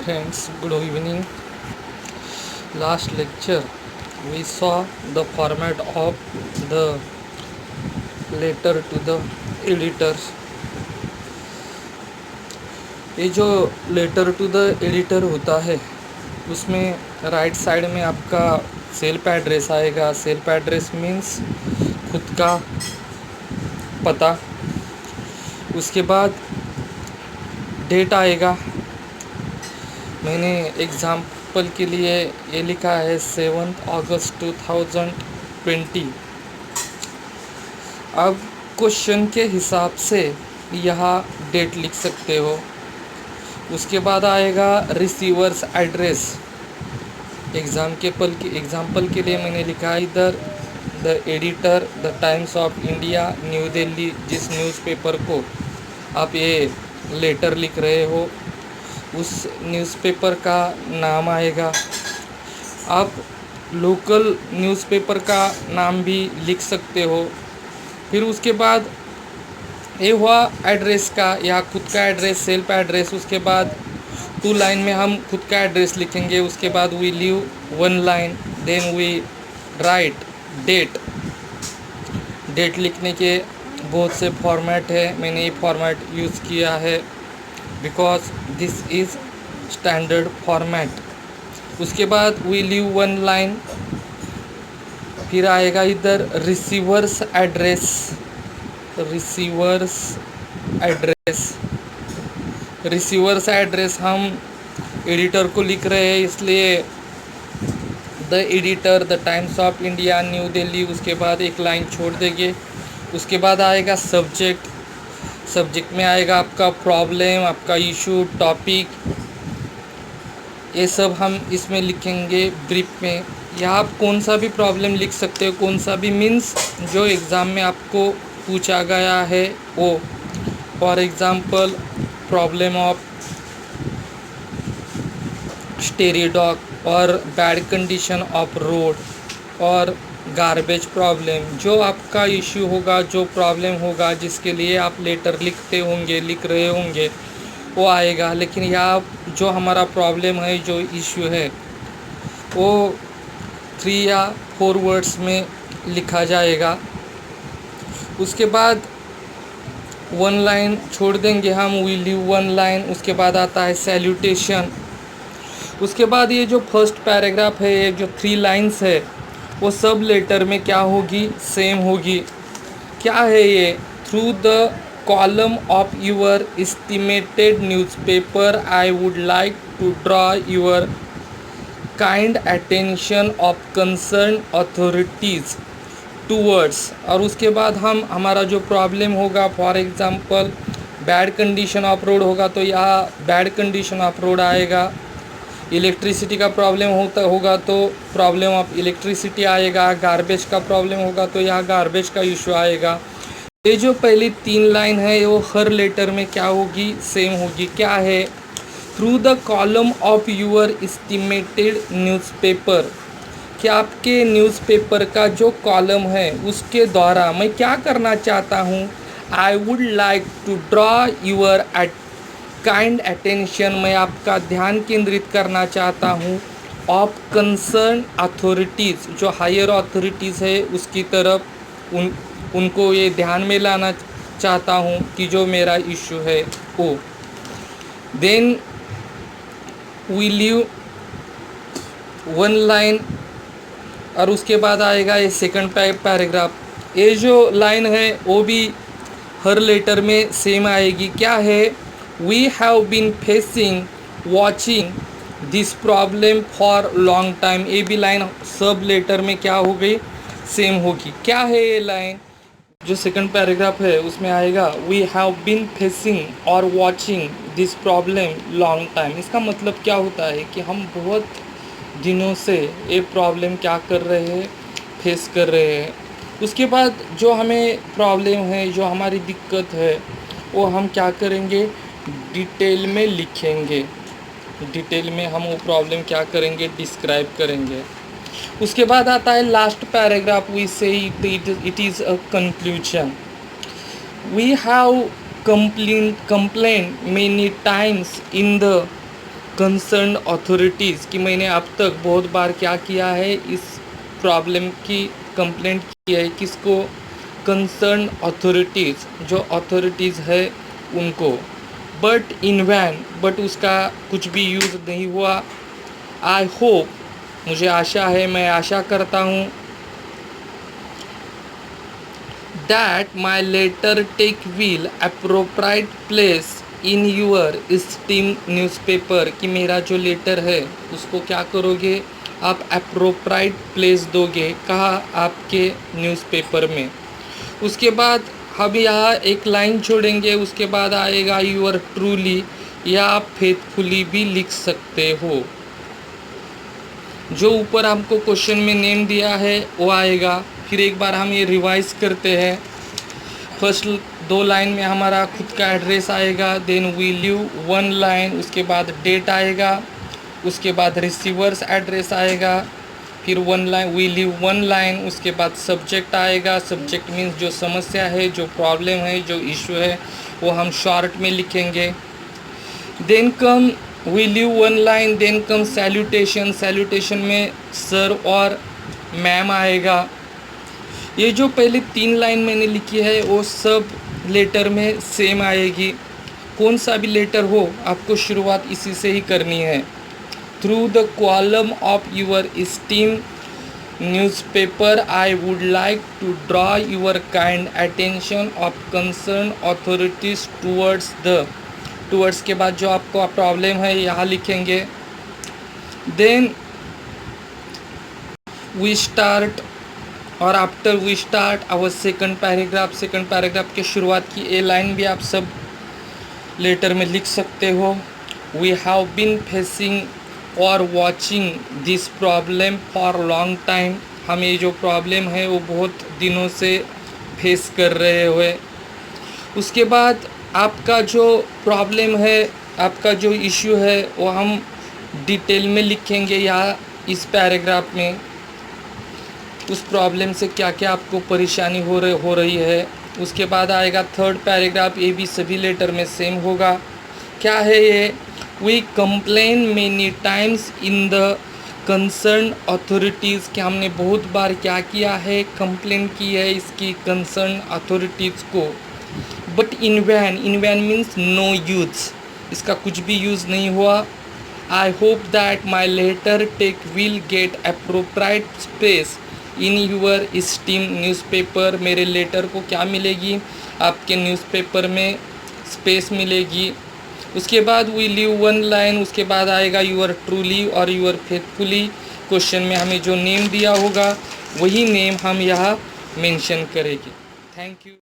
friends, good evening. Last lecture we saw the format of the letter to the editors. ये जो letter to the editor होता है उसमें right side में आपका सेल्फ एड्रेस आएगा. सेल्फ एड्रेस मीन्स खुद का पता. उसके बाद डेट आएगा. मैंने एग्ज़ाम्पल के लिए ये लिखा है 7 अगस्त 2020. अब क्वेश्चन के हिसाब से यहाँ डेट लिख सकते हो. उसके बाद आएगा रिसीवर्स एड्रेस. एग्ज़ाम्पल के लिए मैंने लिखा है इधर the editor the times of India new Delhi. जिस न्यूज़पेपर को आप ये लेटर लिख रहे हो उस न्यूज़पेपर का नाम आएगा. आप लोकल न्यूज़पेपर का नाम भी लिख सकते हो. फिर उसके बाद ये हुआ एड्रेस का या खुद का एड्रेस, सेल्फ एड्रेस. उसके बाद 2 लाइन में हम खुद का एड्रेस लिखेंगे. उसके बाद we leave 1 line, then we write date. Date लिखने के बहुत से फॉर्मेट है. मैंने ये फॉर्मेट यूज़ किया है because this is standard format. उसके बाद वी लीव 1 लाइन. फिर आएगा इधर रिसीवर्स एड्रेस. रिसीवर्स एड्रेस हम एडिटर को लिख रहे हैं इसलिए the editor the times of India new Delhi. उसके बाद एक लाइन छोड़ देंगे. उसके बाद आएगा सब्जेक्ट. सब्जेक्ट में आएगा आपका प्रॉब्लम, आपका इशू, टॉपिक. ये सब हम इसमें लिखेंगे ब्रीफ में. यहाँ आप कौन सा भी प्रॉब्लम लिख सकते हो. कौन सा भी मीन्स जो एग्ज़ाम में आपको पूछा गया है वो. For example problem of स्टेरी dog और बैड कंडीशन ऑफ रोड और गार्बेज प्रॉब्लम. जो आपका इश्यू होगा, जो प्रॉब्लम होगा जिसके लिए आप लेटर लिख रहे होंगे वो आएगा. लेकिन यहाँ जो हमारा प्रॉब्लम है, जो इश्यू है वो 3 या 4 वर्ड्स में लिखा जाएगा. उसके बाद 1 लाइन छोड़ देंगे हम, वी लीव 1 लाइन. उसके बाद आता है सैल्यूटेशन. उसके बाद ये जो फर्स्ट पैराग्राफ है, ये जो 3 लाइन्स है वो सब लेटर में क्या होगी, सेम होगी. क्या है ये, through the column of your estimated newspaper I would like to draw your kind attention of concern authorities towards. और उसके बाद हम हमारा जो प्रॉब्लम होगा, for example bad condition of road होगा तो यहाँ बैड कंडीशन ऑफ रोड आएगा. इलेक्ट्रिसिटी का प्रॉब्लम होगा तो प्रॉब्लम ऑफ इलेक्ट्रिसिटी आएगा. गार्बेज का प्रॉब्लम होगा तो यहाँ गार्बेज का इशू आएगा. ये जो पहली 3 लाइन है वो हर लेटर में क्या होगी, सेम होगी. क्या है, through the column of your estimated newspaper. कि आपके न्यूज़पेपर का जो कॉलम है उसके द्वारा मैं क्या करना चाहता हूँ. I would like to draw your kind attention. मैं आपका ध्यान केंद्रित करना चाहता हूँ ऑफ कंसर्न अथॉरिटीज़. जो हायर अथॉरिटीज़ है उसकी तरफ उनको ये ध्यान में लाना चाहता हूँ कि जो मेरा इशू है वो. Then we leave 1 line. और उसके बाद आएगा ये सेकंड पैराग्राफ. ये जो लाइन है वो भी हर लेटर में सेम आएगी. क्या है, we have been facing watching this problem for long time. ये भी लाइन सब लेटर में क्या हो गई, सेम होगी. क्या है ये लाइन, जो सेकंड पैराग्राफ है उसमें आएगा वी हैव बीन फेसिंग और watching this problem long time. इसका मतलब क्या होता है कि हम बहुत दिनों से ये प्रॉब्लम क्या कर रहे हैं, फेस कर रहे हैं. उसके बाद जो हमें प्रॉब्लम है, जो हमारी दिक्कत है वो हम क्या करेंगे, डिटेल में लिखेंगे. डिटेल में हम वो प्रॉब्लम क्या करेंगे, डिस्क्राइब करेंगे. उसके बाद आता है last paragraph. We say it is a conclusion. We have complained many times in the concern authorities कि मैंने अब तक बहुत बार क्या किया है, इस प्रॉब्लम की कंप्लेंट की है। किसको? कंसर्न अथॉरिटीज़, जो अथॉरिटीज़ है उनको। बट इन वैन, बट उसका कुछ भी यूज़ नहीं हुआ। आई होप, मुझे आशा है, मैं आशा करता हूँ that my letter take will appropriate place in your esteemed newspaper, कि मेरा जो लेटर है उसको क्या करोगे आप? appropriate place दोगे। कहाँ? आपके न्यूज़पेपर में। उसके बाद हम यहाँ एक लाइन छोड़ेंगे, उसके बाद आएगा यूर ट्रूली, या आप फेथफुली भी लिख सकते हो। जो ऊपर हमको क्वेश्चन में नेम दिया है वो आएगा। फिर एक बार हम ये रिवाइज करते हैं। फर्स्ट 2 लाइन में हमारा खुद का एड्रेस आएगा, देन वी लीव 1 लाइन, उसके बाद डेट आएगा, उसके बाद रिसीवर्स एड्रेस आएगा, फिर 1 लाइन वी लीव 1 लाइन, उसके बाद सब्जेक्ट आएगा। सब्जेक्ट मीन्स जो समस्या है, जो प्रॉब्लम है, जो इशू है, वो हम शॉर्ट में लिखेंगे। Then come we leave 1 line, then come salutation. Salutation में सर और मैम आएगा। ये जो पहले 3 लाइन मैंने लिखी है वो सब लेटर में सेम आएगी। कौन सा भी लेटर हो, आपको शुरुआत इसी से ही करनी है। Through the column of your esteem newspaper I would like to draw your kind attention of concern authorities towards के बाद जो आपको प्रॉब्लम है यहाँ लिखेंगे। देन वी स्टार्ट, और after we start our second paragraph. Second paragraph के शुरुआत की ए लाइन भी आप सब लेटर में लिख सकते हो। वी हैव बीन फेसिंग और watching this problem for long time. हमें जो प्रॉब्लम है वो बहुत दिनों से फेस कर रहे हुए। उसके बाद आपका जो प्रॉब्लम है, आपका जो इश्यू है, वो हम डिटेल में लिखेंगे यहाँ इस पैराग्राफ में। उस प्रॉब्लम से क्या क्या आपको परेशानी हो रही है। उसके बाद आएगा थर्ड पैराग्राफ, ये भी सभी लेटर में सेम होगा। क्या है ये? We complain many times in the concern authorities, कि हमने बहुत बार क्या किया है? कंप्लेन की है इसकी कंसर्न अथॉरिटीज़ को। But in vain means no use, इसका कुछ भी यूज़ नहीं हुआ। I hope that my letter take will get appropriate space in your esteem newspaper. मेरे लेटर को क्या मिलेगी? आपके न्यूज़पेपर में स्पेस मिलेगी। उसके बाद वी लीव 1 लाइन, उसके बाद आएगा यूर ट्रूली और यूर फेथफुली। क्वेश्चन में हमें जो नेम दिया होगा वही नेम हम यहाँ मेंशन करेंगे। Thank you.